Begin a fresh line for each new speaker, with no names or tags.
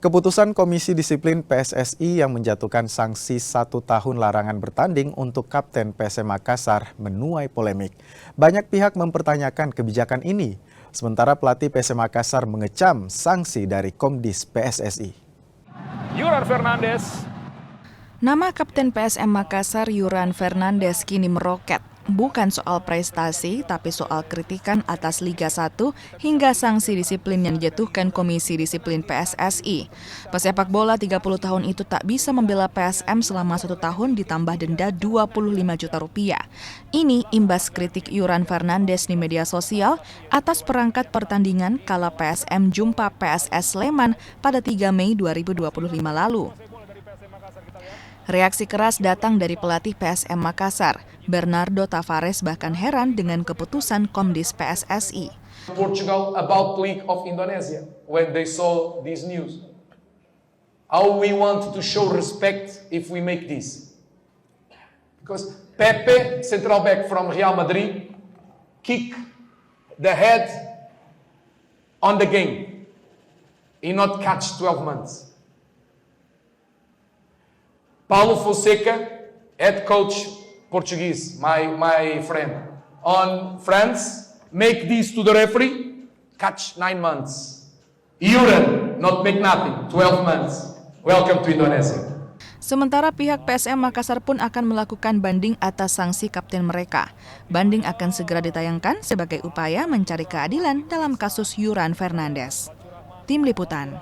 Keputusan Komisi Disiplin PSSI yang menjatuhkan sanksi 1 tahun larangan bertanding untuk Kapten PSM Makassar menuai polemik. Banyak pihak mempertanyakan kebijakan ini, sementara pelatih PSM Makassar mengecam sanksi dari Komdis PSSI.
Yuran Fernandes.
Nama Kapten PSM Makassar Yuran Fernandes kini meroket. Bukan soal prestasi, tapi soal kritikan atas Liga 1 hingga sanksi disiplin yang dijatuhkan Komisi Disiplin PSSI. Pesepak bola 30 tahun itu tak bisa membela PSM selama 1 tahun ditambah denda 25 juta rupiah. Ini imbas kritik Yuran Fernandes di media sosial atas perangkat pertandingan kala PSM jumpa PSS Sleman pada 3 Mei 2025 lalu. Reaksi keras datang dari pelatih PSM Makassar. Bernardo Tavares bahkan heran dengan keputusan Komdis PSSI.
Portugal about League of Indonesia when they saw this news. How we want to show respect if we make this? Because Pepe, central back from Real Madrid, kick the head on the game. He not catch 12 months. Paulo Fonseca, head coach Portuguese, my friend, on France, make this to the referee, catch 9 months. Yuran, not make nothing, 12 months. Welcome to Indonesia.
Sementara pihak PSM Makassar pun akan melakukan banding atas sanksi kapten mereka. Banding akan segera ditayangkan sebagai upaya mencari keadilan dalam kasus Yuran Fernandes. Tim Liputan.